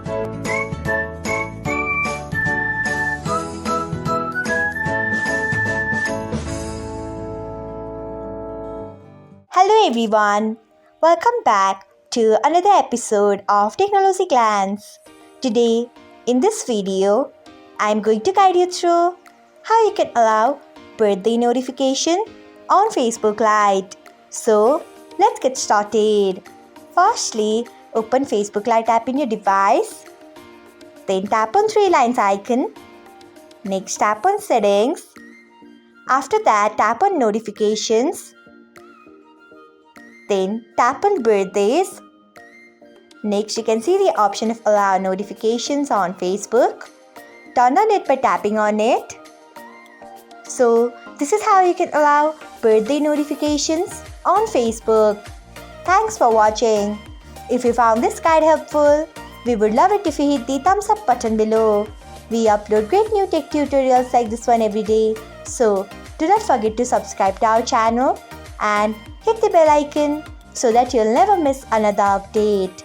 Hello everyone, welcome back to another episode of Technologyglance. Today, in this video, I am going to guide you through how you can allow birthday notification on Facebook Lite. So, let's get started. Firstly, open Facebook Lite app in your device. Then tap on three lines icon. Next, tap on settings. After that, tap on notifications. Then tap on birthdays. Next, you can see the option of allow notifications on Facebook. Turn on it by tapping on it. So, this is how you can allow birthday notifications on Facebook. Thanks for watching. If you found this guide helpful, we would love it if you hit the thumbs up button below. We upload great new tech tutorials like this one every day. So, do not forget to subscribe to our channel and hit the bell icon so that you'll never miss another update.